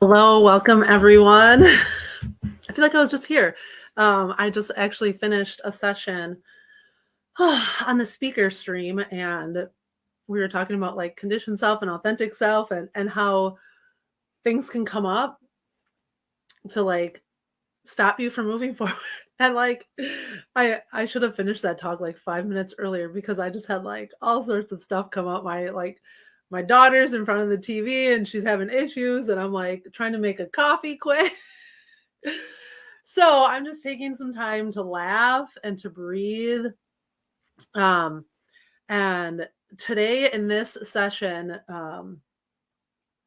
Hello, welcome everyone. I feel like I was just here. I just actually finished a session on the speaker stream, and we were talking about like conditioned self and authentic self, and how things can come up to like stop you from moving forward. And like I should have finished that talk like 5 minutes earlier because I just had like all sorts of stuff come up. My daughter's in front of the TV and she's having issues, and I'm like trying to make a coffee quick. So I'm just taking some time to laugh and to breathe. Um, and today in this session,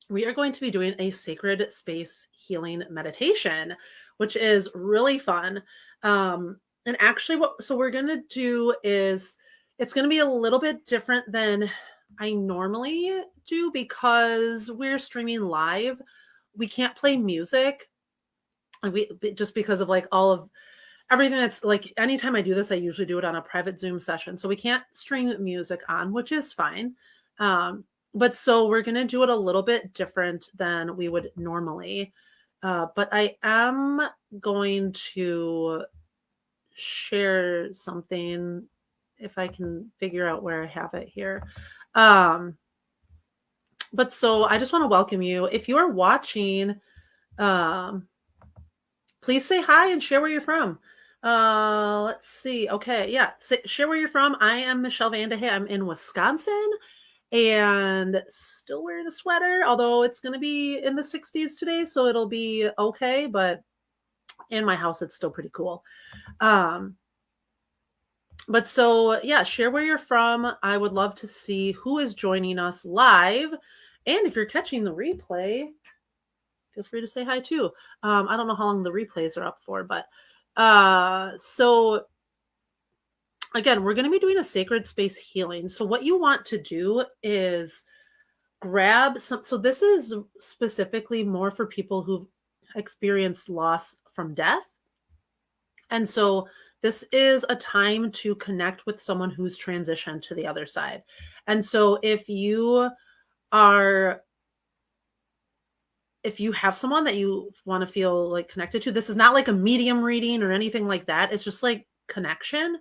we are going to be doing a sacred space healing meditation, which is really fun. And actually, so we're going to do is it's going to be a little bit different than I normally do because we're streaming live. We can't play music. We just because of like all of everything that's like anytime I do this, I usually do it on a private Zoom session. So we can't stream music on, which is fine. But so we're going to do it a little bit different than we would normally. But I am going to share something if I can figure out where I have it here. But so I just want to welcome you. If you are watching, please say hi and share where you're from. Let's see. Okay, yeah. Share where you're from. I am Michelle Vande. I'm in Wisconsin and still wearing a sweater, although it's going to be in the 60s today, so it'll be okay. But in my house, it's still pretty cool. But so, yeah, share where you're from. I would love to see who is joining us live. And if you're catching the replay, feel free to say hi too. I don't know how long the replays are up for, but so again, we're going to be doing a sacred space healing. So what you want to do is grab some. So this is specifically more for people who've experienced loss from death. And so this is a time to connect with someone who's transitioned to the other side. And so if you have someone that you want to feel like connected to, this is not like a medium reading or anything like that. It's just like connection.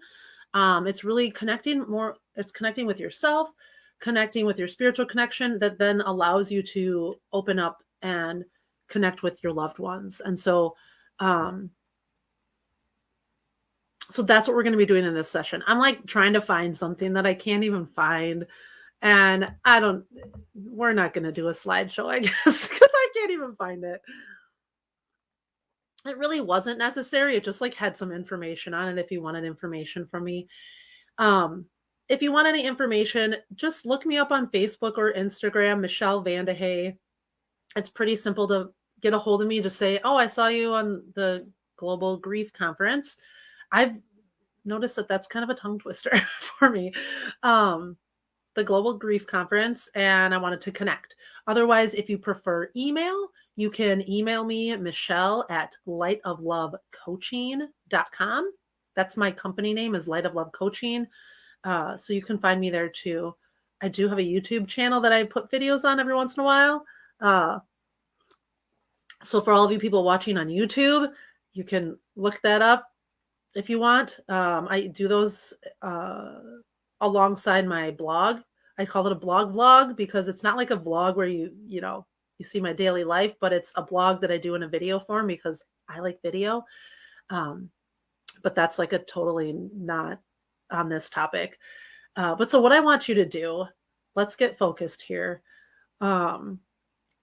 It's really connecting more. It's connecting with yourself, connecting with your spiritual connection that then allows you to open up and connect with your loved ones. And so, so that's what we're going to be doing in this session. I'm like trying to find something that I can't even find. And we're not going to do a slideshow, I guess, because I can't even find it. It really wasn't necessary. It just like had some information on it if you wanted information from me. If you want any information, just look me up on Facebook or Instagram, Michelle Vande. It's pretty simple to get a hold of me. Just say, oh, I saw you on the Global Grief Conference. I've noticed that that's kind of a tongue twister for me. the Global Grief Conference, and I wanted to connect. Otherwise, if you prefer email, you can email me, Michelle at lightoflovecoaching.com. That's my company name, is Light of Love Coaching. So you can find me there too. I do have a YouTube channel that I put videos on every once in a while. So for all of you people watching on YouTube, you can look that up if you want. I do those alongside my blog. I call it a blog vlog because it's not like a vlog where you see my daily life, but it's a blog that I do in a video form because I like video. But that's like a totally not on this topic. But so what I want you to do, let's get focused here,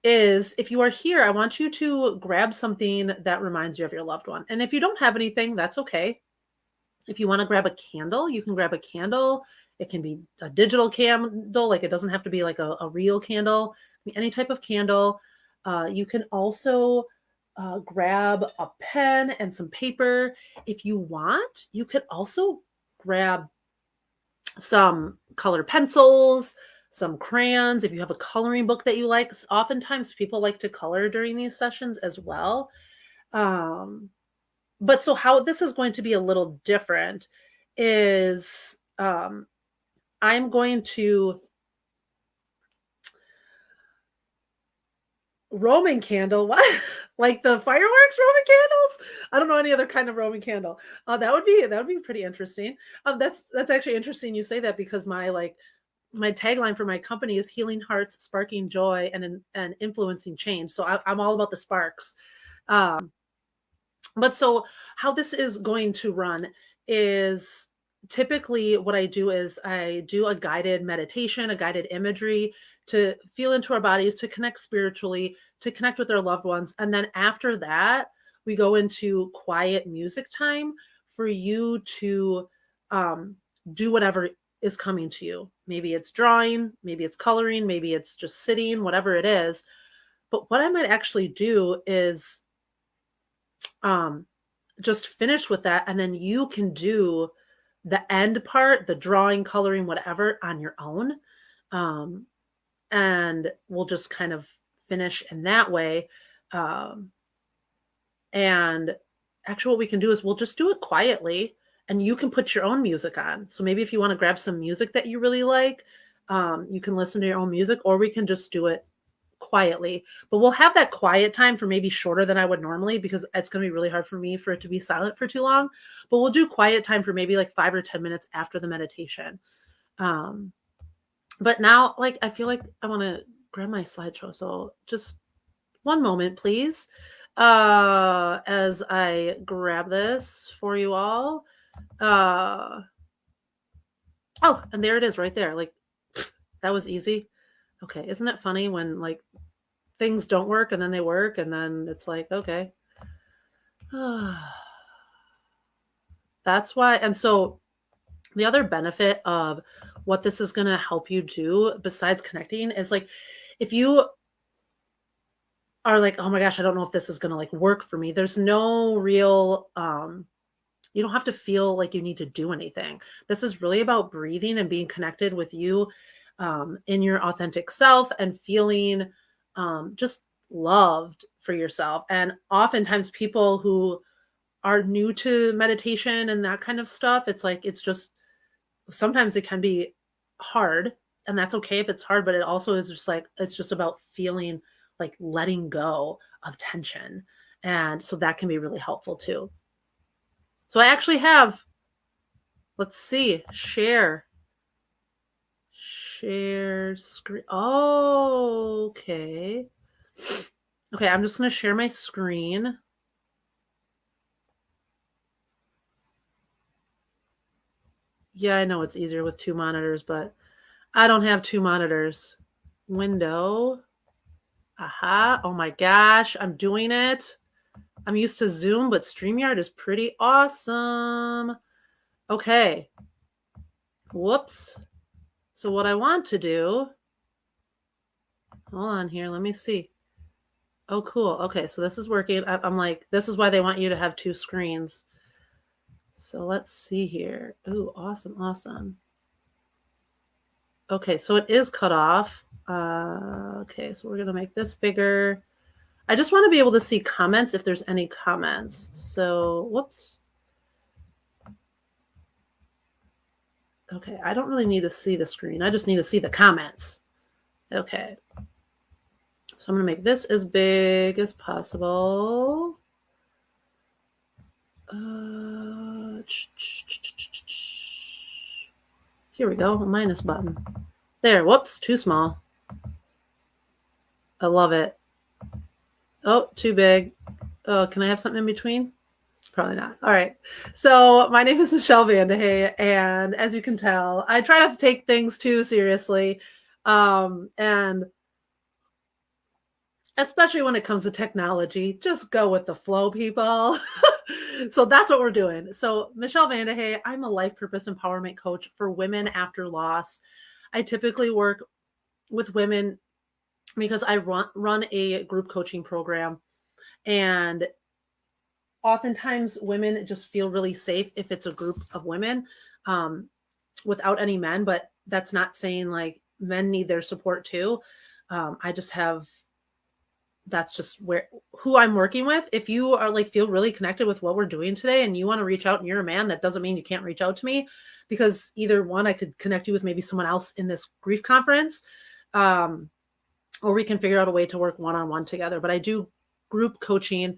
is if you are here, I want you to grab something that reminds you of your loved one. And if you don't have anything, that's okay. If you want to grab a candle, you can grab a candle. It can be a digital candle, like it doesn't have to be like a real candle, any type of candle. You can also grab a pen and some paper. If you want, you could also grab some colored pencils, some crayons. If you have a coloring book that you like, oftentimes people like to color during these sessions as well. But so how this is going to be a little different is I'm going to Roman candle. What? Like the fireworks Roman candles? I don't know any other kind of Roman candle. That would be pretty interesting. That's actually interesting you say that because my tagline for my company is healing hearts, sparking joy, and influencing change. So I'm all about the sparks. But so how this is going to run is typically what I do is I do a guided meditation, a guided imagery to feel into our bodies, to connect spiritually, to connect with our loved ones. And then after that, we go into quiet music time for you to do whatever is coming to you. Maybe it's drawing, maybe it's coloring, maybe it's just sitting, whatever it is. But what I might actually do is just finish with that, and then you can do the end part, the drawing, coloring, whatever, on your own. And we'll just kind of finish in that way. And actually what we can do is we'll just do it quietly, and you can put your own music on. So maybe if you want to grab some music that you really like, you can listen to your own music, or we can just do it quietly. But we'll have that quiet time for maybe shorter than I would normally, because it's going to be really hard for me for it to be silent for too long. But we'll do quiet time for maybe like 5 or 10 minutes after the meditation. But now, like, I feel like I want to grab my slideshow. So just one moment, please, as I grab this for you all. Oh, and there it is right there. Like, that was easy. Okay, isn't it funny when like things don't work and then they work and then it's like, okay. That's why. And so the other benefit of what this is going to help you do besides connecting is like, if you are like, oh my gosh, I don't know if this is going to like work for me, there's no real, you don't have to feel like you need to do anything. This is really about breathing and being connected with you in your authentic self and feeling just loved for yourself. And oftentimes people who are new to meditation and that kind of stuff, it's like, it's just, sometimes it can be hard, and that's okay if it's hard, but it also is just like, it's just about feeling like letting go of tension. And so that can be really helpful too. So I actually have, let's see, share screen. Oh, okay. Okay, I'm just going to share my screen. Yeah, I know it's easier with 2 monitors, but I don't have 2 monitors. Window. Aha. Oh my gosh, I'm doing it. I'm used to Zoom, but StreamYard is pretty awesome. Okay. Whoops. So what I want to do, hold on here, let me see. Oh, cool. Okay, so this is working. I'm like, this is why they want you to have 2 screens. So let's see here. Ooh, awesome, awesome. Okay, so it is cut off. Okay, so we're going to make this bigger. I just want to be able to see comments if there's any comments. So, whoops. Okay, I don't really need to see the screen. I just need to see the comments. Okay. So I'm going to make this as big as possible. Here we go, a minus button. There, whoops, too small. I love it. Oh, too big. Oh, can I have something in between? Probably not. All right. So my name is Michelle Vande, and as you can tell, I try not to take things too seriously. And especially when it comes to technology, just go with the flow, people. So that's what we're doing. So Michelle Vande, I'm a life purpose empowerment coach for women after loss. I typically work with women because I run a group coaching program, and oftentimes women just feel really safe if it's a group of women without any men, but that's not saying like men need their support too. I just have, that's just who I'm working with. If you are like, feel really connected with what we're doing today and you want to reach out and you're a man, that doesn't mean you can't reach out to me, because either one, I could connect you with maybe someone else in this grief conference, or we can figure out a way to work one-on-one together. But I do group coaching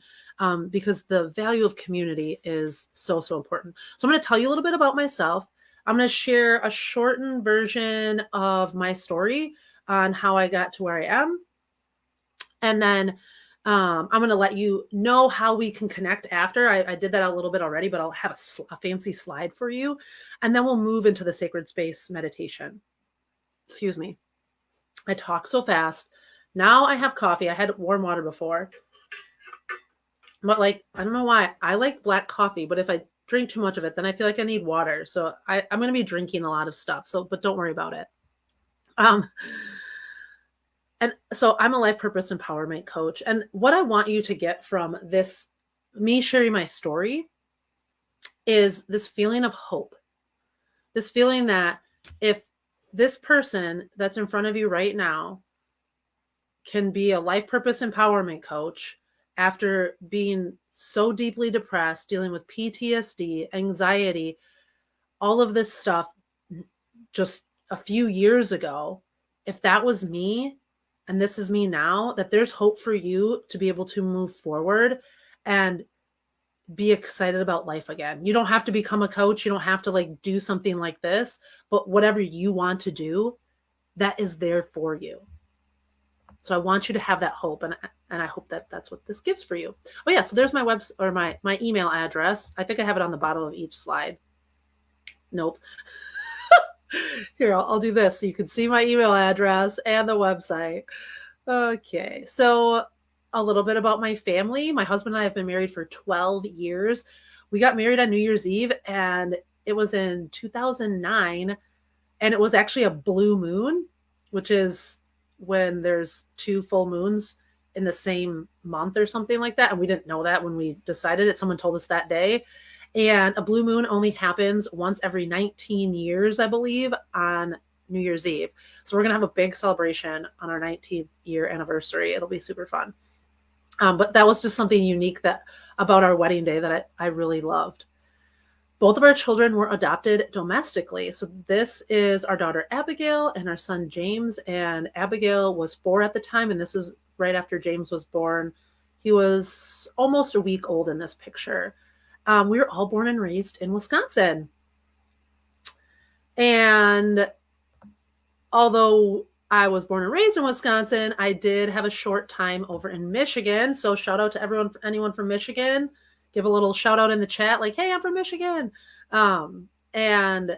because the value of community is so, so important. So I'm going to tell you a little bit about myself. I'm going to share a shortened version of my story on how I got to where I am. And then I'm going to let you know how we can connect after. I did that a little bit already, but I'll have a fancy slide for you. And then we'll move into the sacred space meditation. Excuse me. I talk so fast. Now I have coffee. I had warm water before. But like, I don't know why. I like black coffee, but if I drink too much of it, then I feel like I need water. So I'm going to be drinking a lot of stuff. So, but don't worry about it. And so I'm a life purpose empowerment coach. And what I want you to get from this, me sharing my story, is this feeling of hope. This feeling that if this person that's in front of you right now can be a life purpose empowerment coach after being so deeply depressed, dealing with PTSD, anxiety, all of this stuff just a few years ago, if that was me, and this is me now, that there's hope for you to be able to move forward and be excited about life again. You don't have to become a coach. You don't have to like do something like this, but whatever you want to do, that is there for you. So I want you to have that hope, and I hope that that's what this gives for you. Oh yeah, so there's my or my email address. I think I have it on the bottom of each slide. Nope. Here, I'll do this so you can see my email address and the website. Okay, so a little bit about my family. My husband and I have been married for 12 years. We got married on New Year's Eve, and it was in 2009, and it was actually a blue moon, which is when there's two full moons in the same month or something like that. And we didn't know that when we decided it. Someone told us that day. And a blue moon only happens once every 19 years, I believe, on New Year's Eve. So we're going to have a big celebration on our 19th year anniversary. It'll be super fun. But that was just something unique about our wedding day that I really loved. Both of our children were adopted domestically. So this is our daughter, Abigail, and our son, James. And Abigail was 4 at the time, and this is right after James was born. He was almost a week old in this picture. We were all born and raised in Wisconsin. And although I was born and raised in Wisconsin, I did have a short time over in Michigan. So shout out to anyone from Michigan. Give a little shout out in the chat, like, hey, I'm from Michigan. And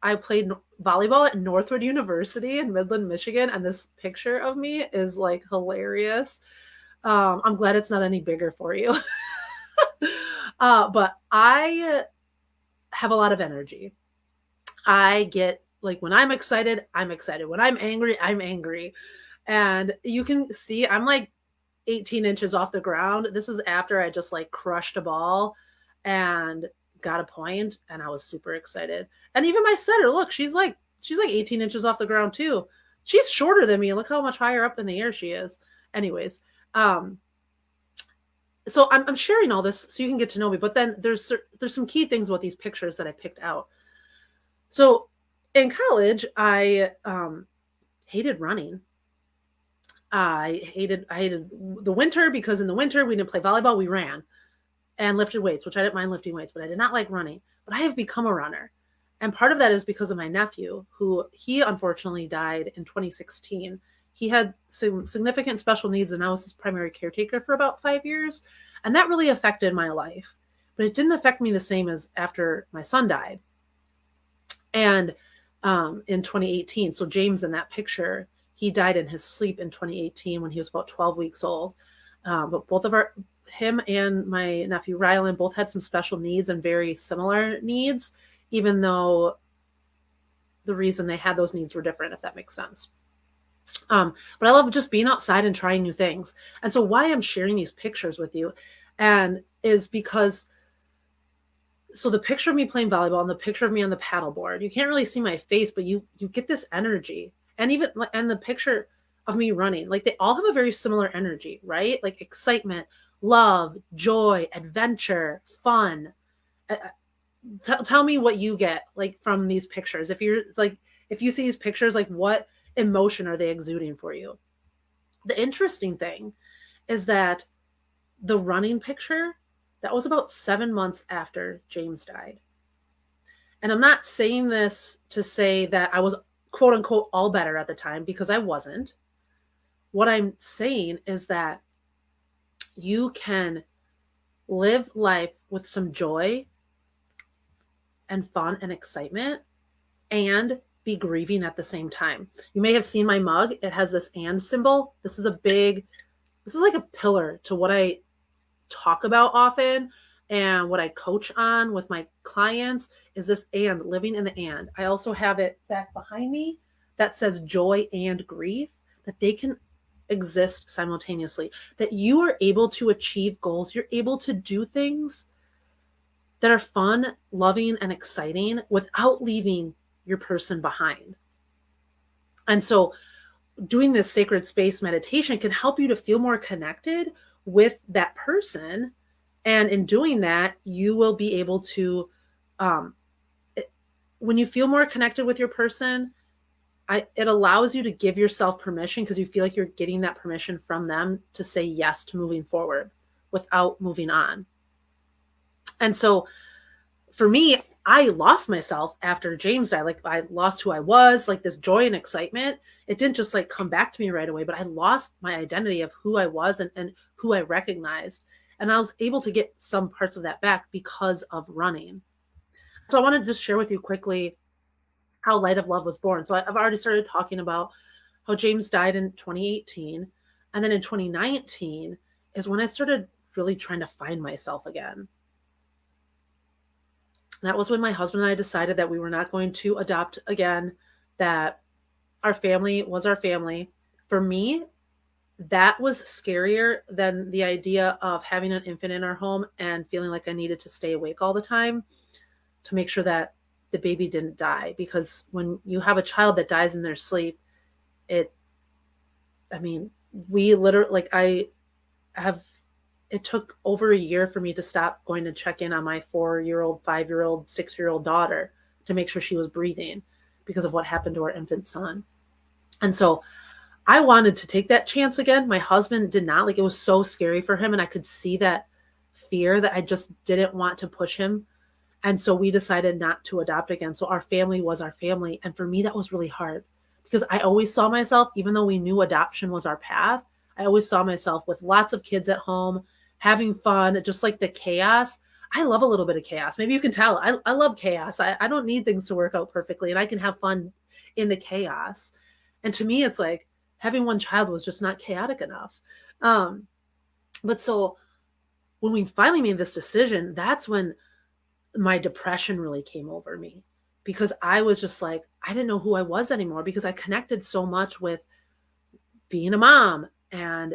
I played volleyball at Northwood University in Midland, Michigan. And this picture of me is like hilarious. I'm glad it's not any bigger for you. But I have a lot of energy. I get like, when I'm excited, I'm excited. When I'm angry, I'm angry. And you can see I'm like 18 inches off the ground. This is after I just like crushed a ball and got a point, and I was super excited. And even my setter, look, she's like She's like 18 inches off the ground too. She's shorter than me. Look how much higher up in the air she is. Anyways, so I'm sharing all this so you can get to know me. But then there's some key things about these pictures that I picked out. So in college, I hated running. I hated the winter because in the winter we didn't play volleyball, we ran and lifted weights, which I didn't mind lifting weights, but I did not like running. But I have become a runner. And part of that is because of my nephew, who he unfortunately died in 2016. He had some significant special needs, and I was his primary caretaker for about 5 years. And that really affected my life. But it didn't affect me the same as after my son died. And in 2018, so James in that picture, he died in his sleep in 2018 when he was about 12 weeks old. But both of him and my nephew Rylan both had some special needs and very similar needs, even though the reason they had those needs were different, if that makes sense. But I love just being outside and trying new things. And so why I'm sharing these pictures with you and is because so the picture of me playing volleyball and the picture of me on the paddleboard, you can't really see my face, but you get this energy. And the picture of me running, like they all have a very similar energy, right? Like excitement, love, joy, adventure, fun. Tell me what you get like from these pictures. If you see these pictures, like what emotion are they exuding for you? The interesting thing is that the running picture, that was about 7 months after James died. And I'm not saying this to say that I was quote unquote all better at the time, because I wasn't. What I'm saying is that you can live life with some joy and fun and excitement and be grieving at the same time. You may have seen my mug. It has this and symbol. This is like a pillar to what I talk about often and what I coach on with my clients is this and, living in the and. I also have it back behind me that says joy and grief, that they can exist simultaneously, that you are able to achieve goals. You're able to do things that are fun, loving, and exciting without leaving your person behind. And so doing this sacred space meditation can help you to feel more connected with that person. And in doing that, you will be able to, when you feel more connected with your person, it allows you to give yourself permission, because you feel like you're getting that permission from them to say yes to moving forward without moving on. And so for me, I lost myself after James died. Like I lost who I was, like this joy and excitement. It didn't just like come back to me right away, but I lost my identity of who I was and who I recognized. And I was able to get some parts of that back because of running. So I want to just share with you quickly how Light of Love was born. So I've already started talking about how James died in 2018. And then in 2019 is when I started really trying to find myself again. That was when my husband and I decided that we were not going to adopt again, that our family was our family. For me, that was scarier than the idea of having an infant in our home and feeling like I needed to stay awake all the time to make sure that the baby didn't die. Because when you have a child that dies in their sleep, we literally, like it took over a year for me to stop going to check in on my 4-year-old, 5-year-old, 6-year-old daughter to make sure she was breathing because of what happened to our infant son. And so I wanted to take that chance again. My husband did not. Like, it was so scary for him. And I could see that fear that I just didn't want to push him. And so we decided not to adopt again. So our family was our family. And for me, that was really hard because I always saw myself, even though we knew adoption was our path, I always saw myself with lots of kids at home, having fun, just like the chaos. I love a little bit of chaos. Maybe you can tell. I love chaos. I don't need things to work out perfectly, and I can have fun in the chaos. And to me, it's like having one child was just not chaotic enough. But so when we finally made this decision, that's when my depression really came over me, because I was just like, I didn't know who I was anymore, because I connected so much with being a mom and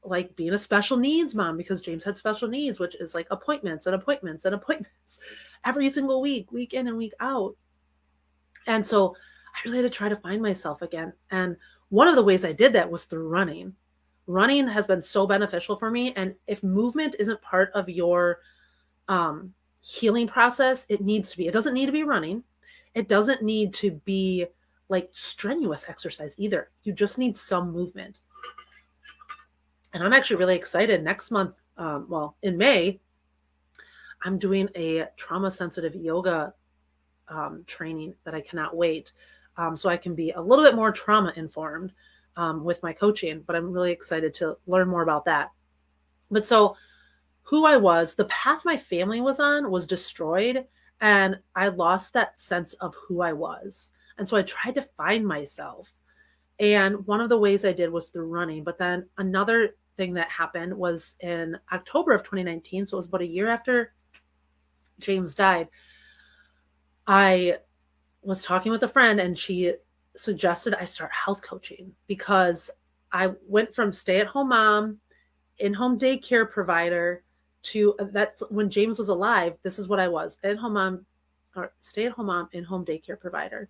like being a special needs mom, because James had special needs, which is like appointments and appointments and appointments every single week, week in and week out. And so I really had to try to find myself again. And one of the ways I did that was through running. Running has been so beneficial for me. And if movement isn't part of your healing process, it needs to be. It doesn't need to be running. It doesn't need to be like strenuous exercise either. You just need some movement. And I'm actually really excited. Next month, in May, I'm doing a trauma sensitive yoga training that I cannot wait. So I can be a little bit more trauma informed with my coaching, but I'm really excited to learn more about that. But so who I was, the path my family was on was destroyed, and I lost that sense of who I was. And so I tried to find myself. And one of the ways I did was through running. But then another thing that happened was in October of 2019. So it was about a year after James died. I was talking with a friend and she suggested I start health coaching because I went from stay-at-home mom, in-home daycare provider to that's when James was alive. This is what I was: stay-at-home mom, in-home daycare provider.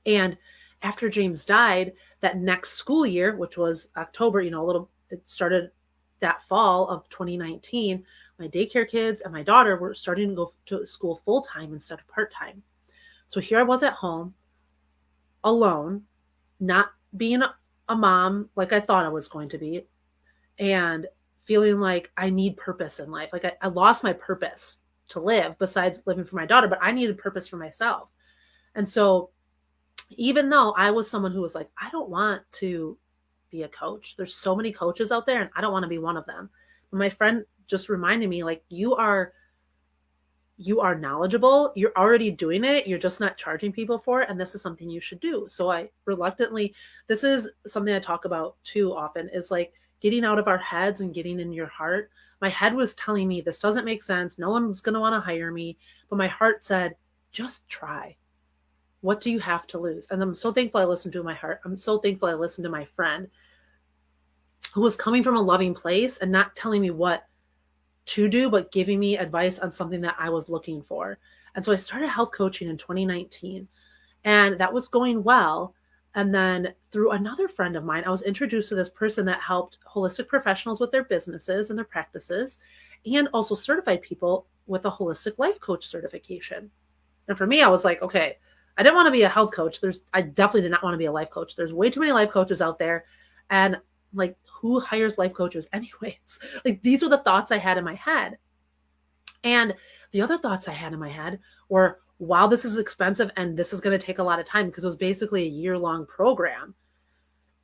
And after James died, that next school year, which was October, it started that fall of 2019. My daycare kids and my daughter were starting to go to school full time instead of part time. So here I was at home, alone, not being a mom like I thought I was going to be, and feeling like I need purpose in life. Like I lost my purpose to live besides living for my daughter, but I needed purpose for myself. And so even though I was someone who was like, I don't want to be a coach. There's so many coaches out there and I don't want to be one of them. And my friend just reminded me, like, you are knowledgeable. You're already doing it. You're just not charging people for it. And this is something you should do. So I reluctantly, this is something I talk about too often, is like getting out of our heads and getting in your heart. My head was telling me this doesn't make sense. No one's going to want to hire me. But my heart said, just try. What do you have to lose? And I'm so thankful I listened to my heart. I'm so thankful I listened to my friend who was coming from a loving place and not telling me what to do, but giving me advice on something that I was looking for. And so I started health coaching in 2019, and that was going well. And then through another friend of mine, I was introduced to this person that helped holistic professionals with their businesses and their practices, and also certified people with a holistic life coach certification. And for me, I was like, okay, I didn't want to be a health coach. I definitely did not want to be a life coach. There's way too many life coaches out there. And like, who hires life coaches anyways? Like, these are the thoughts I had in my head. And the other thoughts I had in my head were, wow, this is expensive and this is going to take a lot of time, because it was basically a year-long program.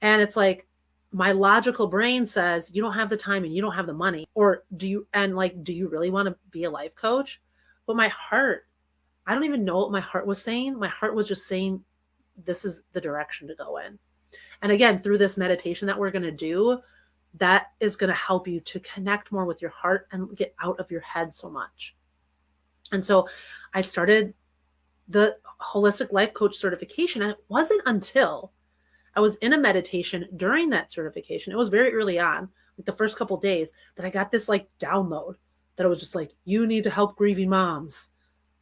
And it's like, my logical brain says, you don't have the time and you don't have the money. Or do you really want to be a life coach? But my heart, I don't even know what my heart was saying. My heart was just saying, this is the direction to go in. And again, through this meditation that we're going to do, that is going to help you to connect more with your heart and get out of your head so much. And so I started the holistic life coach certification. And it wasn't until I was in a meditation during that certification, it was very early on, like the first couple of days, that I got this like download that it was just like, you need to help grieving moms.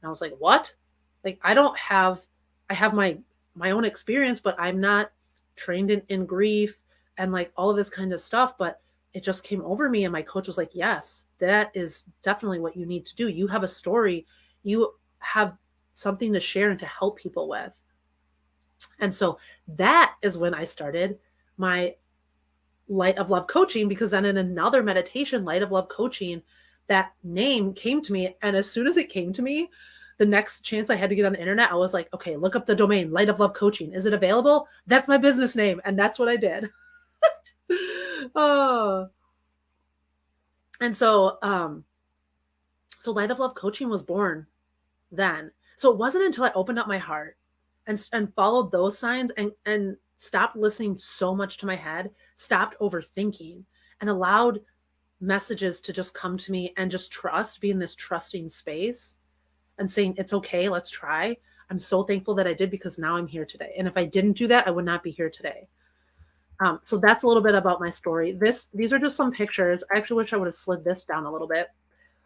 And I was like, what? Like, I have my own experience, but I'm not trained in grief and like all of this kind of stuff. But it just came over me. And my coach was like, yes, that is definitely what you need to do. You have a story. You have something to share and to help people with. And so that is when I started my Light of Love coaching, because then in another meditation, Light of Love coaching, that name came to me. And as soon as it came to me, the next chance I had to get on the internet, I was like, okay, look up the domain, Light of Love Coaching. Is it available? That's my business name. And that's what I did. Oh. And so, so Light of Love Coaching was born then. So it wasn't until I opened up my heart and followed those signs and stopped listening so much to my head, stopped overthinking, and allowed messages to just come to me and just be in this trusting space and saying, it's okay, let's try. I'm so thankful that I did, because now I'm here today. And if I didn't do that, I would not be here today. So that's a little bit about my story. These are just some pictures. I actually wish I would have slid this down a little bit.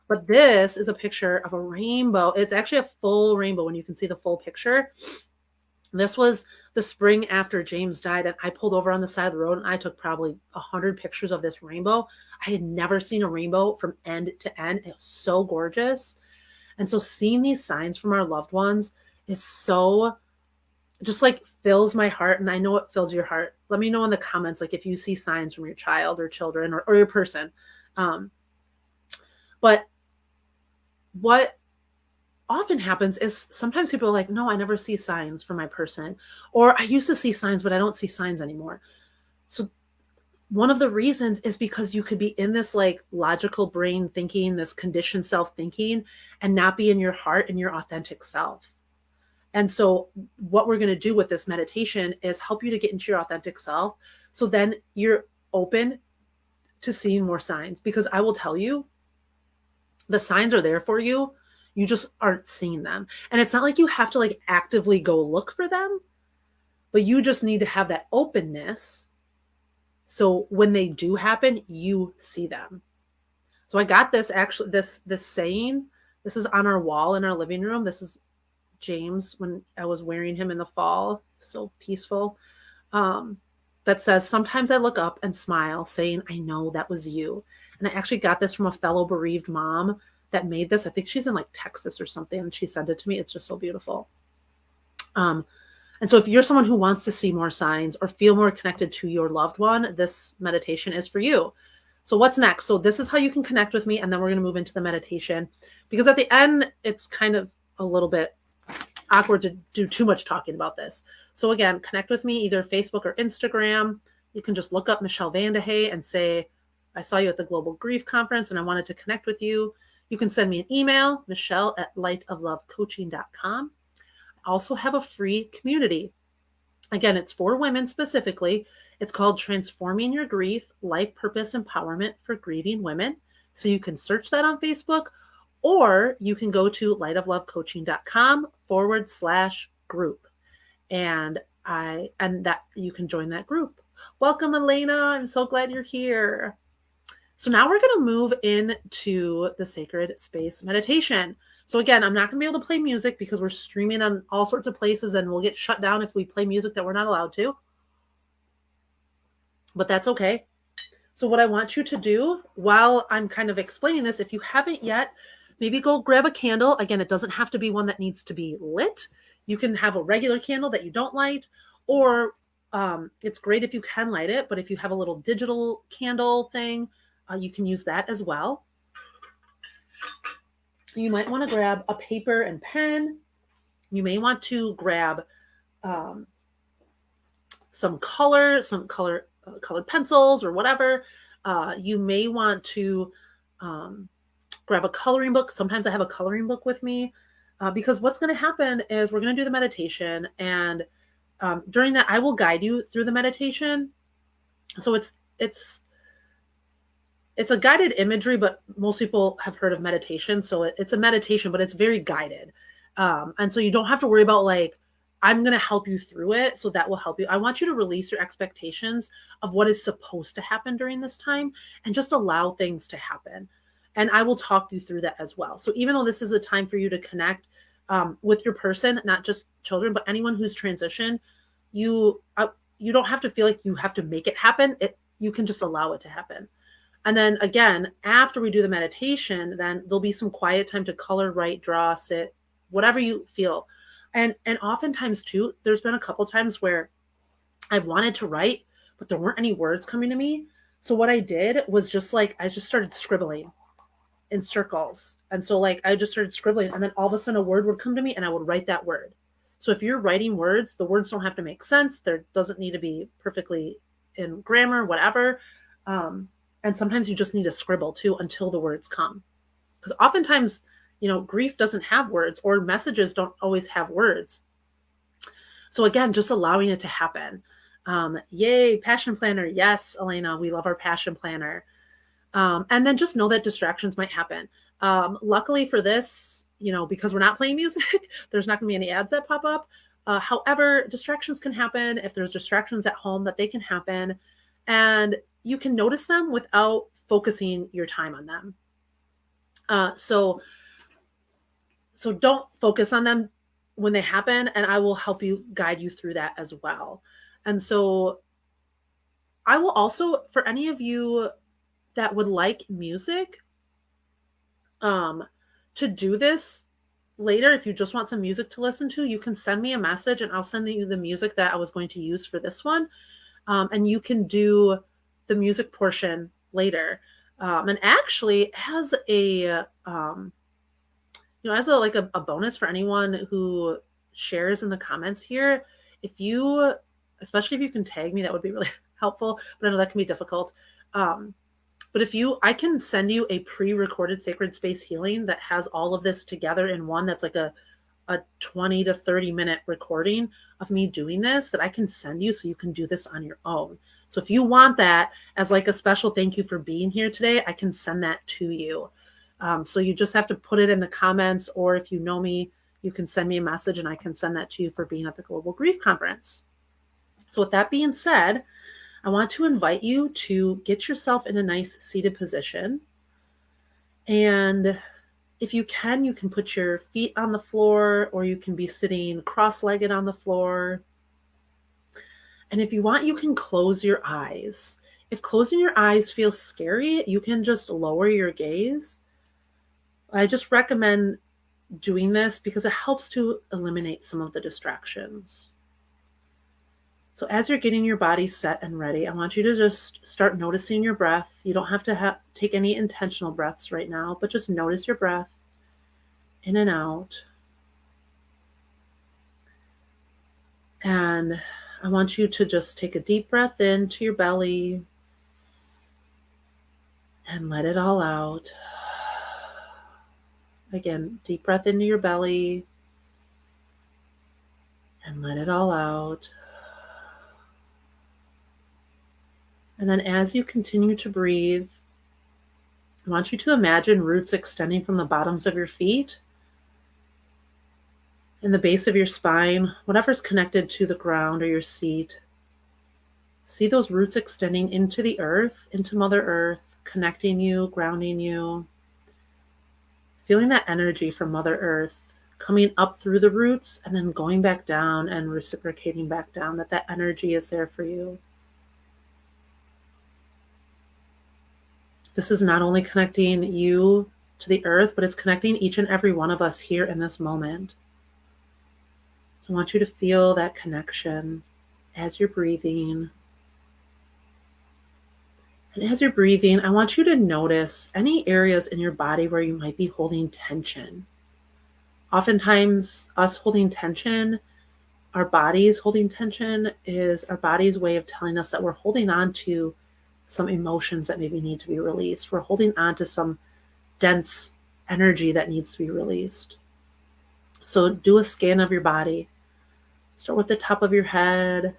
But this is a picture of a rainbow. It's actually a full rainbow when you can see the full picture. This was the spring after James died, and I pulled over on the side of the road and I took probably 100 pictures of this rainbow. I had never seen a rainbow from end to end. It was so gorgeous. And so seeing these signs from our loved ones is so just like fills my heart. And I know it fills your heart. Let me know in the comments, like if you see signs from your child or children or your person. But what often happens is sometimes people are like, no, I never see signs from my person. Or I used to see signs, but I don't see signs anymore. So one of the reasons is because you could be in this like logical brain thinking, this conditioned self thinking, and not be in your heart and your authentic self. And so what we're going to do with this meditation is help you to get into your authentic self. So then you're open to seeing more signs, because I will tell you, the signs are there for you. You just aren't seeing them. And it's not like you have to like actively go look for them, but you just need to have that openness. So when they do happen, you see them. So I got this actually, this saying, this is on our wall in our living room. This is James when I was wearing him in the fall. So peaceful. That says, sometimes I look up and smile, saying, I know that was you. And I actually got this from a fellow bereaved mom that made this. I think she's in like Texas or something, and she sent it to me. It's just so beautiful. And so if you're someone who wants to see more signs or feel more connected to your loved one, this meditation is for you. So what's next? So this is how you can connect with me, and then we're going to move into the meditation, because at the end, it's kind of a little bit awkward to do too much talking about this. So again, connect with me either Facebook or Instagram. You can just look up Michelle Vande and say, I saw you at the Global Grief Conference and I wanted to connect with you. You can send me an email, michelle@lightoflovecoaching.com. I also have a free community. Again, it's for women specifically. It's called Transforming Your Grief, Life Purpose Empowerment for Grieving Women. So you can search that on Facebook, or you can go to lightoflovecoaching.com/group. And that you can join that group. Welcome, Elena. I'm so glad you're here. So now we're going to move into the sacred space meditation. So again, I'm not going to be able to play music because we're streaming on all sorts of places and we'll get shut down if we play music that we're not allowed to. But that's okay. So what I want you to do while I'm kind of explaining this, if you haven't yet, maybe go grab a candle. Again, it doesn't have to be one that needs to be lit. You can have a regular candle that you don't light, or it's great if you can light it, but if you have a little digital candle thing, you can use that as well. You might want to grab a paper and pen. You may want to grab some colored pencils or whatever. You may want to grab a coloring book. Sometimes I have a coloring book with me because what's going to happen is we're going to do the meditation, and during that I will guide you through the meditation. So it's a guided imagery, but most people have heard of meditation. So it's a meditation, but it's very guided. And so you don't have to worry about like, I'm going to help you through it. So that will help you. I want you to release your expectations of what is supposed to happen during this time and just allow things to happen. And I will talk you through that as well. So even though this is a time for you to connect with your person, not just children, but anyone who's transitioned, you don't have to feel like you have to make it happen. You can just allow it to happen. And then again, after we do the meditation, then there'll be some quiet time to color, write, draw, sit, whatever you feel. And oftentimes too, there's been a couple times where I've wanted to write, but there weren't any words coming to me. So what I did was just like, I just started scribbling in circles. And so like, I just started scribbling, and then all of a sudden a word would come to me and I would write that word. So if you're writing words, the words don't have to make sense. There doesn't need to be perfectly in grammar, whatever. And sometimes you just need to scribble too until the words come. Because oftentimes, grief doesn't have words, or messages don't always have words. So again, just allowing it to happen. Yay, passion planner. Yes, Elena, we love our passion planner. And then just know that distractions might happen. Luckily for this, because we're not playing music, there's not going to be any ads that pop up. However, distractions can happen. If there's distractions at home, that they can happen. And you can notice them without focusing your time on them. So don't focus on them. when they happen, and I will help you guide you through that as well. And so I will also, for any of you that would like music, um, to do this later, if you just want some music to listen to, you can send me a message and I'll send you the music that I was going to use for this one. And you can do the music portion later. And actually, as a as a like a bonus for anyone who shares in the comments here, if you, especially if you can tag me, that would be really helpful. But I know that can be difficult. But if you, I can send you a pre-recorded sacred space healing that has all of this together in one. That's like a 20 to 30 minute recording of me doing this that I can send you so you can do this on your own. So if you want that as like a special thank you for being here today, I can send that to you. So you just have to put it in the comments, or if you know me, you can send me a message and I can send that to you for being at the Global Grief Conference. So with that being said, I want to invite you to get yourself in a nice seated position. And if you can put your feet on the floor, or you can be sitting cross-legged on the floor. And if you want, you can close your eyes. If closing your eyes feels scary, you can just lower your gaze. I just recommend doing this because it helps to eliminate some of the distractions. So as you're getting your body set and ready, I want you to just start noticing your breath. You don't have to take any intentional breaths right now, but just notice your breath in and out. And I want you to just take a deep breath into your belly and let it all out. Again, deep breath into your belly and let it all out. And then as you continue to breathe, I want you to imagine roots extending from the bottoms of your feet and the base of your spine, whatever's connected to the ground or your seat. See those roots extending into the earth, into Mother Earth, connecting you, grounding you. Feeling that energy from Mother Earth coming up through the roots and then going back down and reciprocating back down, that energy is there for you. This is not only connecting you to the earth, but it's connecting each and every one of us here in this moment. I want you to feel that connection as you're breathing. And as you're breathing, I want you to notice any areas in your body where you might be holding tension. Oftentimes, us holding tension, our bodies holding tension, is our body's way of telling us that we're holding on to some emotions that maybe need to be released. We're holding on to some dense energy that needs to be released. So do a scan of your body. Start with the top of your head,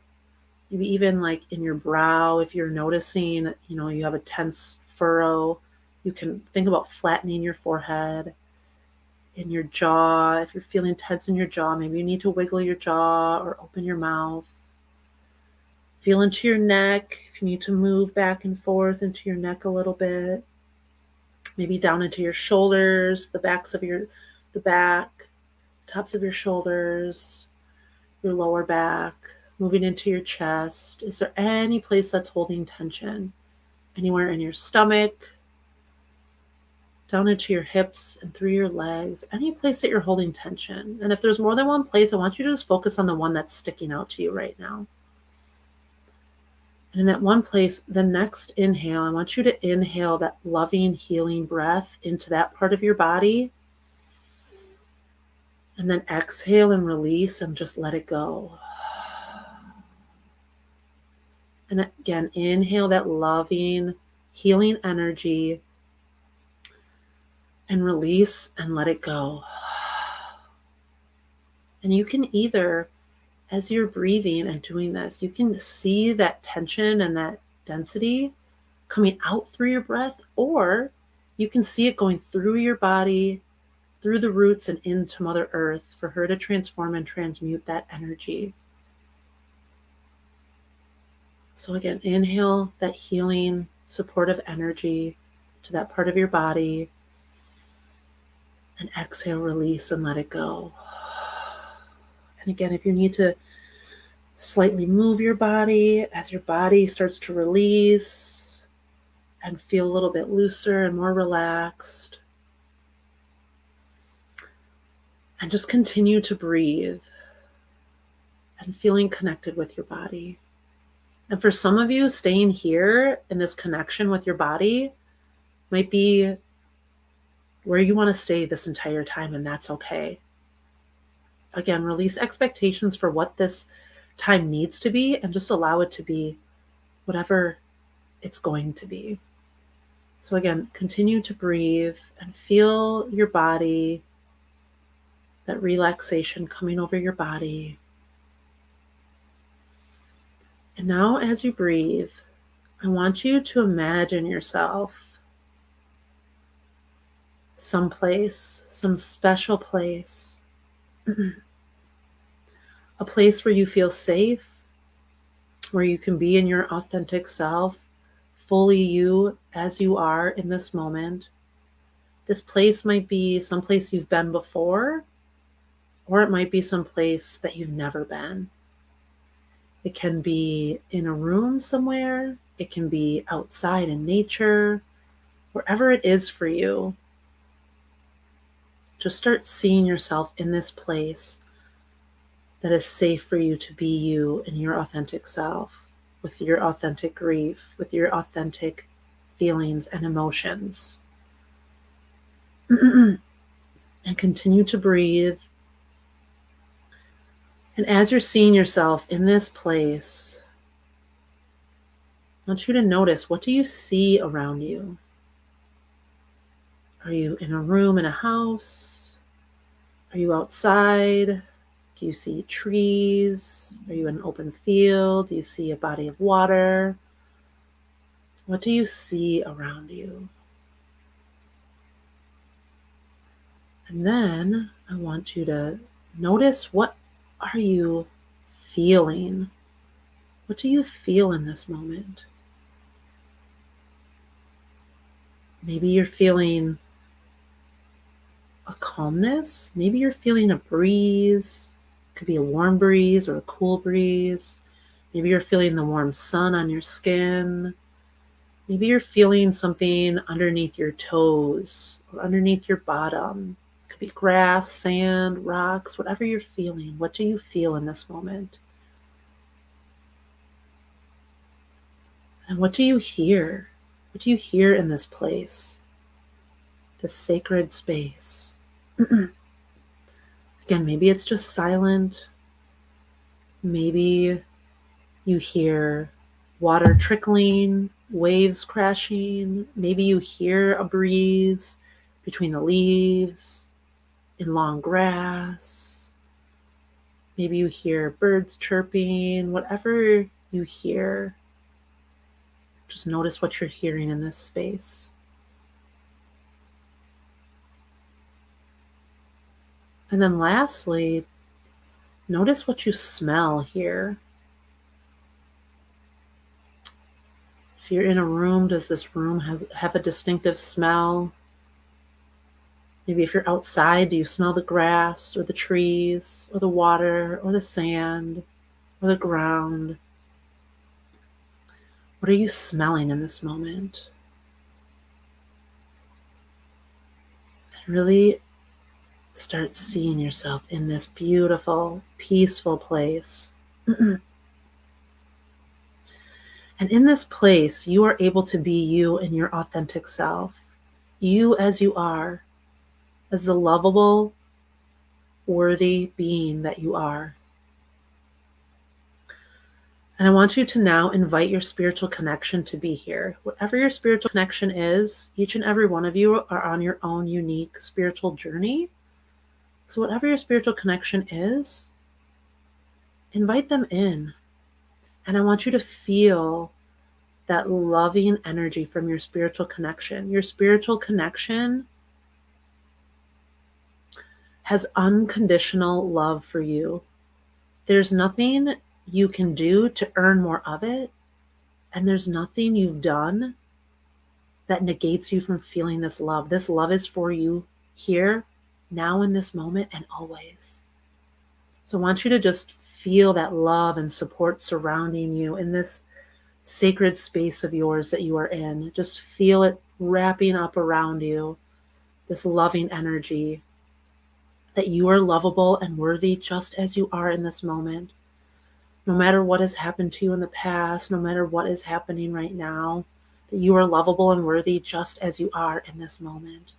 maybe even like in your brow. If you're noticing, you have a tense furrow, you can think about flattening your forehead. In your jaw, if you're feeling tense in your jaw, maybe you need to wiggle your jaw or open your mouth. Feel into your neck. If you need to move back and forth into your neck a little bit, maybe down into your shoulders, the back, tops of your shoulders, your lower back, moving into your chest. Is there any place that's holding tension? Anywhere in your stomach, down into your hips and through your legs, any place that you're holding tension. And if there's more than one place, I want you to just focus on the one that's sticking out to you right now. And in that one place, the next inhale, I want you to inhale that loving, healing breath into that part of your body. And then exhale and release and just let it go. And again, inhale that loving, healing energy and release and let it go. And you can either, as you're breathing and doing this, you can see that tension and that density coming out through your breath, or you can see it going through your body, through the roots and into Mother Earth for her to transform and transmute that energy. So again, inhale that healing, supportive energy to that part of your body, and exhale, release and let it go. And again, if you need to slightly move your body as your body starts to release and feel a little bit looser and more relaxed, and just continue to breathe and feeling connected with your body. And for some of you, staying here in this connection with your body might be where you want to stay this entire time, and that's okay. Again, release expectations for what this time needs to be and just allow it to be whatever it's going to be. So again, continue to breathe and feel your body, that relaxation coming over your body. And now as you breathe, I want you to imagine yourself someplace, some special place, a place where you feel safe, where you can be in your authentic self, fully you as you are in this moment. This place might be someplace you've been before, or it might be someplace that you've never been. It can be in a room somewhere. It can be outside in nature, wherever it is for you. Just start seeing yourself in this place that is safe for you to be you in your authentic self, with your authentic grief, with your authentic feelings and emotions. And continue to breathe. And as you're seeing yourself in this place, I want you to notice, what do you see around you? Are you in a room in a house? Are you outside? Do you see trees? Are you in an open field? Do you see a body of water? What do you see around you? And then I want you to notice, what are you feeling? What do you feel in this moment? Maybe you're feeling a calmness. Maybe you're feeling a breeze. It could be a warm breeze or a cool breeze. Maybe you're feeling the warm sun on your skin. Maybe you're feeling something underneath your toes or underneath your bottom. It could be grass, sand, rocks, whatever you're feeling. What do you feel in this moment? And what do you hear? What do you hear in this place? This sacred space. Again, maybe it's just silent. Maybe you hear water trickling, waves crashing. Maybe you hear a breeze between the leaves in long grass. Maybe you hear birds chirping. Whatever you hear, just notice what you're hearing in this space. And then lastly, notice what you smell here. If you're in a room, does this room have a distinctive smell? Maybe if you're outside, do you smell the grass or the trees or the water or the sand or the ground? What are you smelling in this moment? And really start seeing yourself in this beautiful, peaceful place. And in this place, you are able to be you in your authentic self. You as you are, as the lovable, worthy being that you are. And I want you to now invite your spiritual connection to be here. Whatever your spiritual connection is, each and every one of you are on your own unique spiritual journey. So whatever your spiritual connection is, invite them in. And I want you to feel that loving energy from your spiritual connection. Your spiritual connection has unconditional love for you. There's nothing you can do to earn more of it, and there's nothing you've done that negates you from feeling this love. This love is for you here, now in this moment, and always. So I want you to just feel that love and support surrounding you in this sacred space of yours that you are in. Just feel it wrapping up around you, this loving energy, that you are lovable and worthy just as you are in this moment. No matter what has happened to you in the past, no matter what is happening right now, that you are lovable and worthy just as you are in this moment.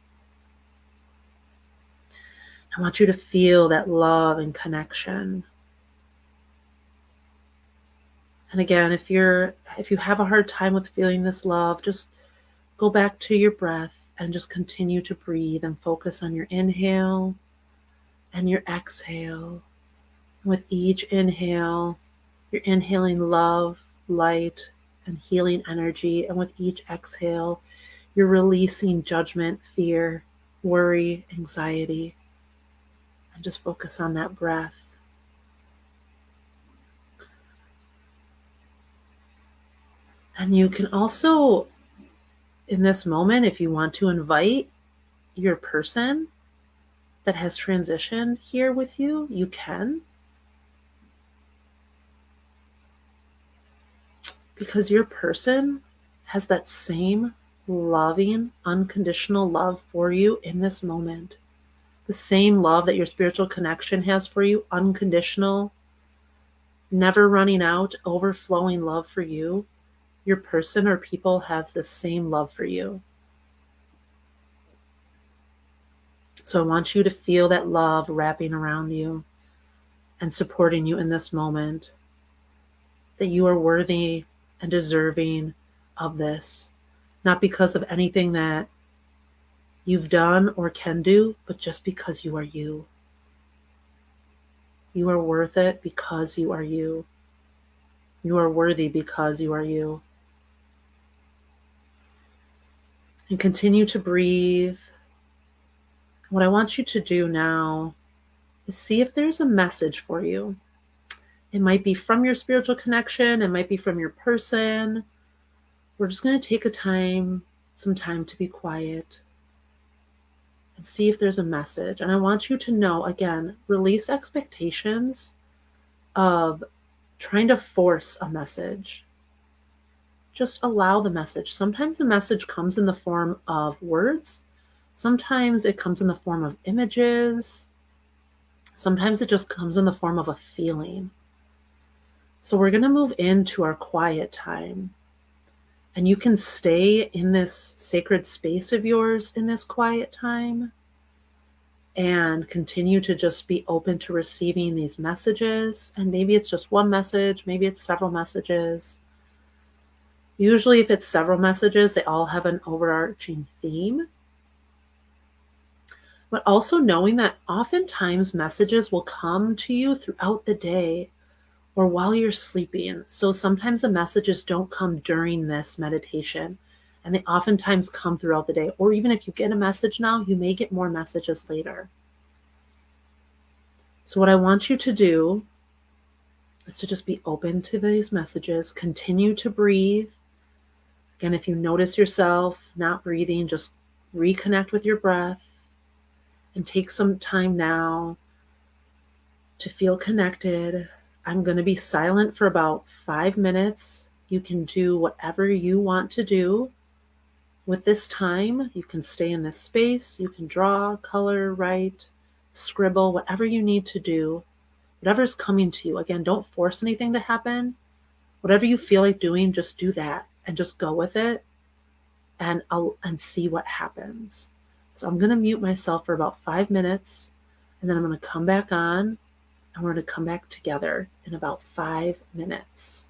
I want you to feel that love and connection. And again, if you have a hard time with feeling this love, just go back to your breath and just continue to breathe and focus on your inhale and your exhale. With each inhale, you're inhaling love, light, and healing energy. And with each exhale, you're releasing judgment, fear, worry, anxiety. And just focus on that breath. And you can also, in this moment, if you want to invite your person that has transitioned here with you, you can. Because your person has that same loving, unconditional love for you in this moment. The same love that your spiritual connection has for you, unconditional, never running out, overflowing love for you. Your person or people has the same love for you. So I want you to feel that love wrapping around you and supporting you in this moment, that you are worthy and deserving of this, not because of anything that you've done or can do, but just because you are you. You are worth it because you are you. You are worthy because you are you. And continue to breathe. What I want you to do now is see if there's a message for you. It might be from your spiritual connection, it might be from your person. We're just going to take some time to be quiet and see if there's a message. And I want you to know, again, release expectations of trying to force a message. Just allow the message. Sometimes the message comes in the form of words. Sometimes it comes in the form of images. Sometimes it just comes in the form of a feeling. So we're going to move into our quiet time. And you can stay in this sacred space of yours in this quiet time and continue to just be open to receiving these messages. And maybe it's just one message, maybe it's several messages. Usually, if it's several messages, they all have an overarching theme. But also knowing that oftentimes messages will come to you throughout the day or while you're sleeping. So sometimes the messages don't come during this meditation, and they oftentimes come throughout the day. Or even if you get a message now, you may get more messages later. So what I want you to do is to just be open to these messages, continue to breathe. Again, if you notice yourself not breathing, just reconnect with your breath and take some time now to feel connected. I'm going to be silent for about 5 minutes. You can do whatever you want to do with this time. You can stay in this space. You can draw, color, write, scribble, whatever you need to do, whatever's coming to you. Again, don't force anything to happen. Whatever you feel like doing, just do that and just go with it and see what happens. So I'm going to mute myself for about 5 minutes, and then I'm going to come back on, and we're going to come back together in about 5 minutes.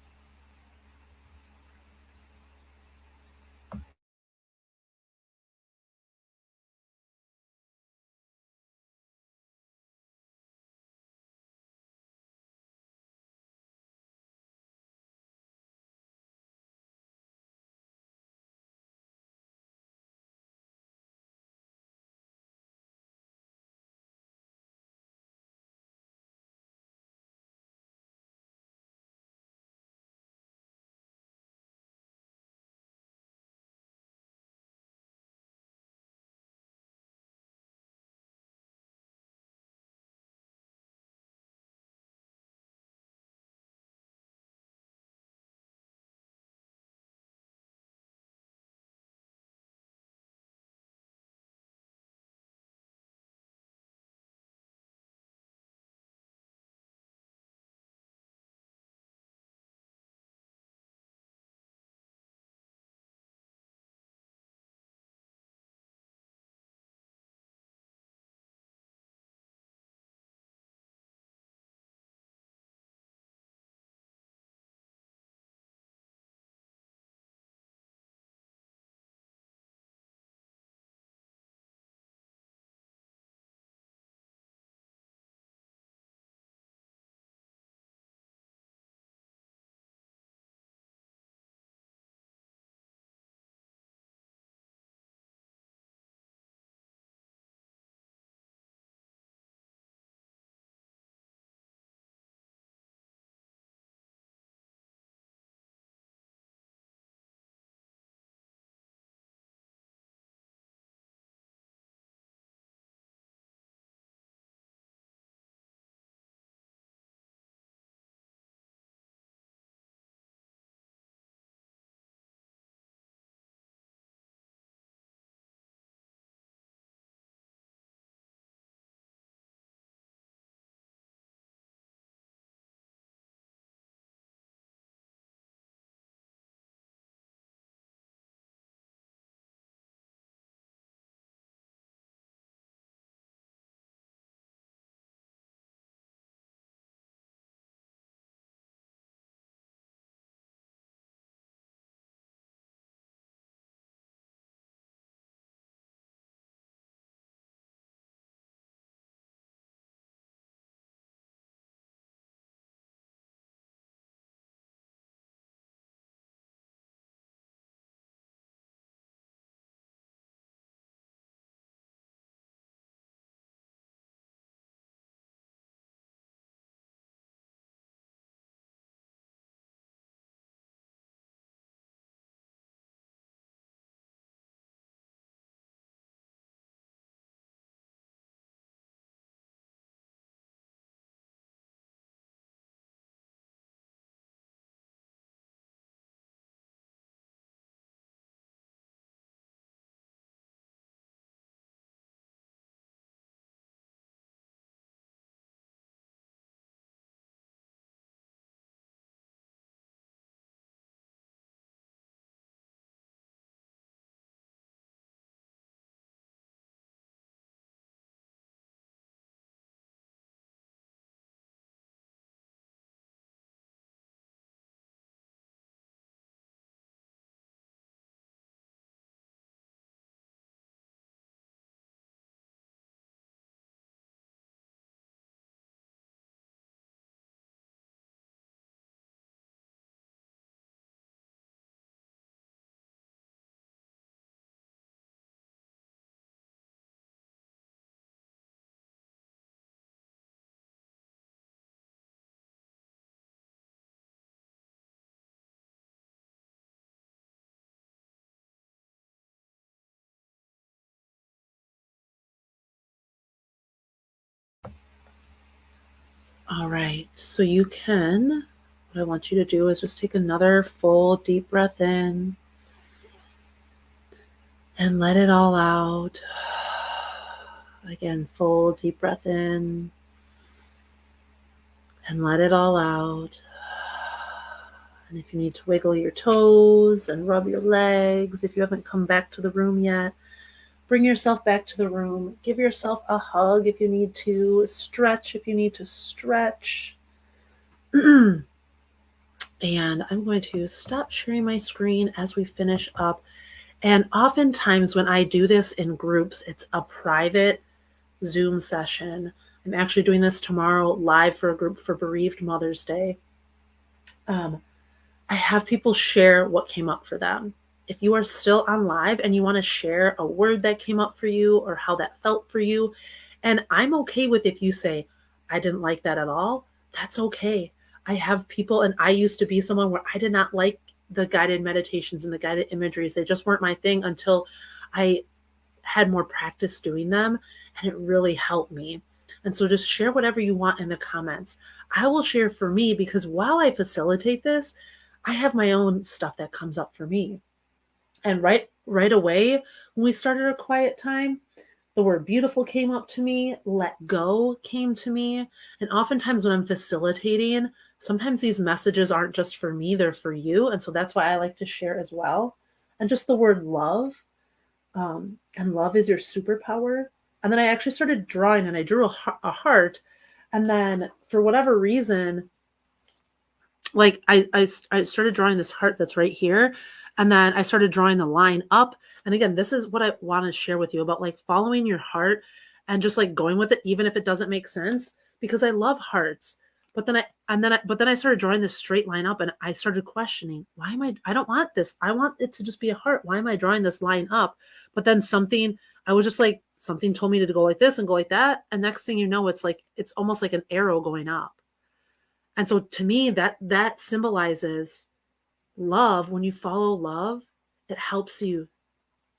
All right. So you can, what I want you to do is just take another full deep breath in and let it all out. Again, full deep breath in and let it all out. And if you need to wiggle your toes and rub your legs, if you haven't come back to the room yet, bring yourself back to the room. Give yourself a hug if you need to. Stretch if you need to stretch. And I'm going to stop sharing my screen as we finish up. And oftentimes when I do this in groups, it's a private Zoom session. I'm actually doing this tomorrow live for a group for Bereaved Mother's Day. I have people share what came up for them. If you are still on live and you want to share a word that came up for you or how that felt for you, and I'm okay with if you say, I didn't like that at all, that's okay. I have people, and I used to be someone where I did not like the guided meditations and the guided imageries. They just weren't my thing until I had more practice doing them, and it really helped me. And so just share whatever you want in the comments. I will share for me because while I facilitate this, I have my own stuff that comes up for me. And right away, when we started a quiet time, the word beautiful came up to me, let go came to me. And oftentimes when I'm facilitating, sometimes these messages aren't just for me, they're for you. And so that's why I like to share as well. And just the word love, and love is your superpower. And then I actually started drawing, and I drew a heart. And then for whatever reason, like I started drawing this heart that's right here, and then I started drawing the line up. And again, this is what I want to share with you about, like, following your heart and just like going with it even if it doesn't make sense, because I love hearts. But then I started drawing this straight line up, and I started questioning, why am I don't want this. I want it to just be a heart. Why am I drawing this line up? But then I was just like, something told me to go like this and go like that, and next thing you know, it's almost like an arrow going up. And so to me, that symbolizes love. When you follow love, it helps you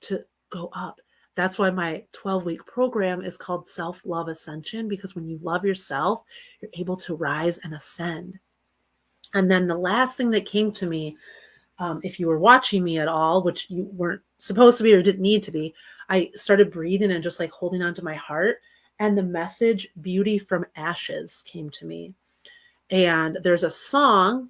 to go up. That's why my 12-week program is called Self-Love Ascension, because when you love yourself, you're able to rise and ascend. And then the last thing that came to me, if you were watching me at all, which you weren't supposed to be or didn't need to be, I started breathing and just like holding on to my heart. And the message, beauty from ashes, came to me. And there's a song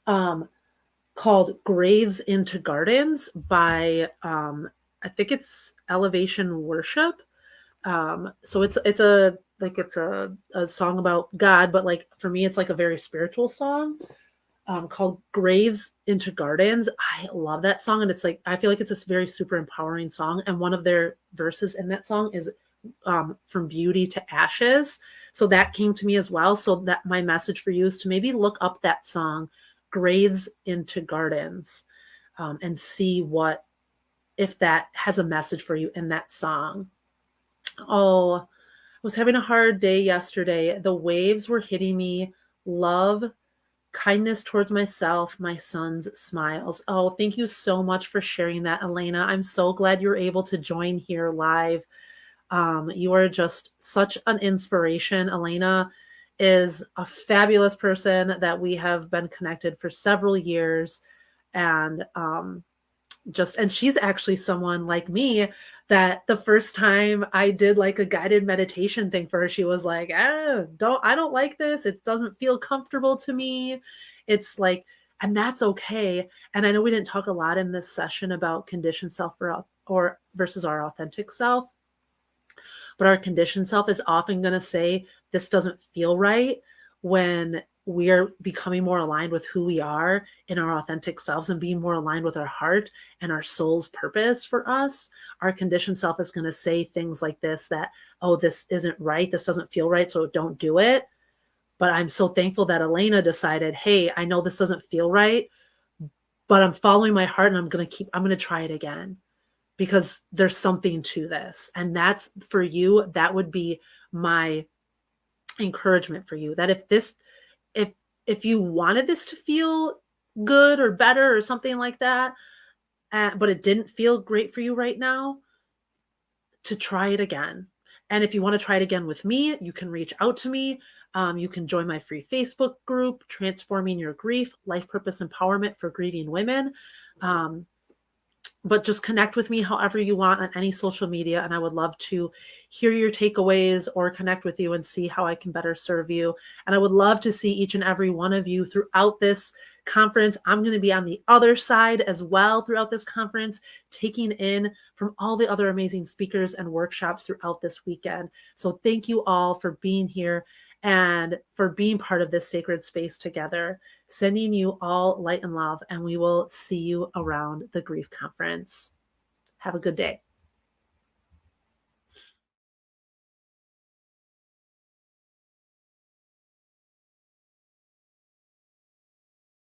called Graves into Gardens by, I think it's Elevation Worship. So it's a song about God, but like for me, it's like a very spiritual song called Graves into Gardens. I love that song. And it's like, I feel like it's a very super empowering song. And one of their verses in that song is from beauty to ashes. So that came to me as well. So that my message for you is to maybe look up that song, Graves into Gardens, and see if that has a message for you in that song. Oh, I was having a hard day yesterday. The waves were hitting me. Love, kindness towards myself, my son's smiles. Oh, thank you so much for sharing that, Elena. I'm so glad you're able to join here live. You are just such an inspiration. Elena is a fabulous person that we have been connected for several years. And and she's actually someone like me that the first time I did like a guided meditation thing for her, she was like, I don't like this. It doesn't feel comfortable to me. It's like, and that's okay. And I know we didn't talk a lot in this session about conditioned self or versus our authentic self, but our conditioned self is often going to say, this doesn't feel right, when we are becoming more aligned with who we are in our authentic selves and being more aligned with our heart and our soul's purpose for us. Our conditioned self is going to say things like this, that, oh, this isn't right. This doesn't feel right. So don't do it. But I'm so thankful that Elena decided, hey, I know this doesn't feel right, but I'm following my heart, and I'm going to try it again, because there's something to this. And that's for you. That would be my encouragement for you, that if you wanted this to feel good or better or something like that, but it didn't feel great for you right now, to try it again. And if you want to try it again with me, you can reach out to me. You can join my free Facebook group, Transforming Your Grief, Life Purpose Empowerment for Grieving Women. But just connect with me however you want on any social media. And I would love to hear your takeaways or connect with you and see how I can better serve you. And I would love to see each and every one of you throughout this conference. I'm going to be on the other side as well throughout this conference, taking in from all the other amazing speakers and workshops throughout this weekend. So thank you all for being here and for being part of this sacred space together. Sending you all light and love, and we will see you around the grief conference. Have a good day.